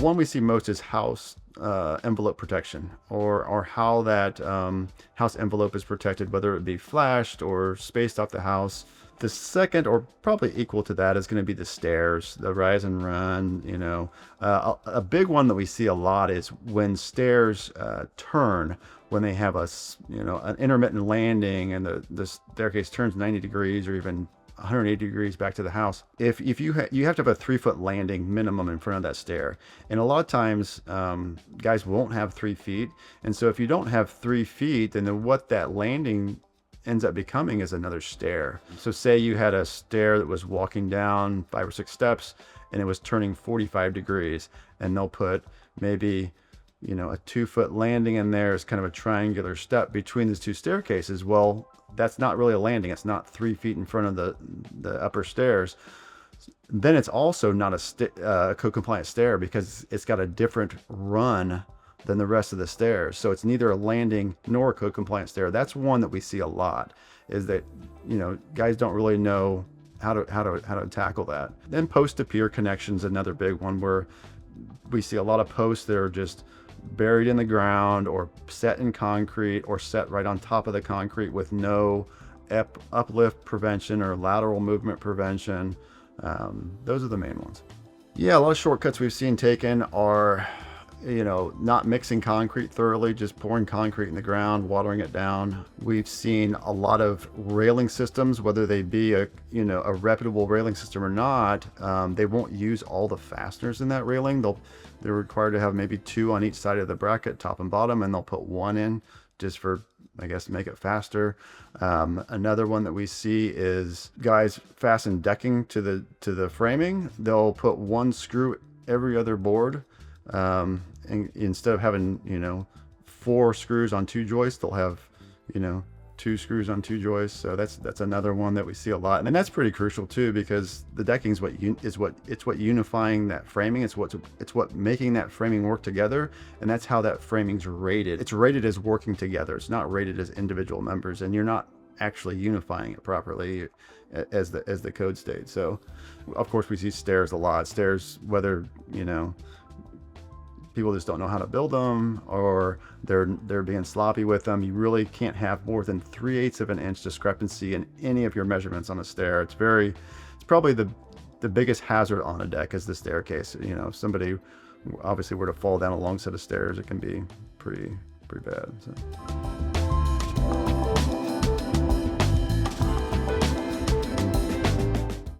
one we see most is house envelope protection, or how that house envelope is protected, whether it be flashed or spaced off the house. The second, or probably equal to that, is going to be the stairs, the rise and run. A big one that we see a lot is when stairs turn, when they have an intermittent landing and the staircase turns 90 degrees or even 180 degrees back to the house. If you have to have a 3-foot landing minimum in front of that stair, and a lot of times guys won't have 3 feet, and so if you don't have 3 feet, then what that landing ends up becoming is another stair. So say you had a stair that was walking down 5 or 6 steps and it was turning 45 degrees, and they'll put maybe a 2-foot landing in there as kind of a triangular step between these 2 staircases. Well, that's not really a landing. It's not 3 feet in front of the upper stairs. Then it's also not a code compliant stair, because it's got a different run than the rest of the stairs. So it's neither a landing nor a code compliant stair. That's one that we see a lot, is that guys don't really know how to tackle that. Then post to pier connections, another big one, where we see a lot of posts that are just buried in the ground or set in concrete or set right on top of the concrete with no uplift prevention or lateral movement prevention. Those are the main ones. Yeah, a lot of shortcuts we've seen taken are not mixing concrete thoroughly, just pouring concrete in the ground, watering it down. We've seen a lot of railing systems, whether they be a reputable railing system or not, they won't use all the fasteners in that railing. They're required to have maybe 2 on each side of the bracket, top and bottom, and they'll put 1 in just for, I guess, to make it faster. Another one that we see is guys fasten decking to the framing. They'll put 1 screw every other board. And instead of having 4 screws on 2 joists, they'll have 2 screws on 2 joists. So that's another one that we see a lot, and that's pretty crucial too, because the decking is what unifying that framing. It's what making that framing work together, and that's how that framing's rated. It's rated as working together. It's not rated as individual members, and you're not actually unifying it properly as the code states. So of course we see stairs a lot. Stairs, whether people just don't know how to build them, or they're being sloppy with them. You really can't have more than 3/8 of an inch discrepancy in any of your measurements on a stair. It's probably the biggest hazard on a deck is the staircase. If somebody obviously were to fall down a long set of stairs, it can be pretty bad. So.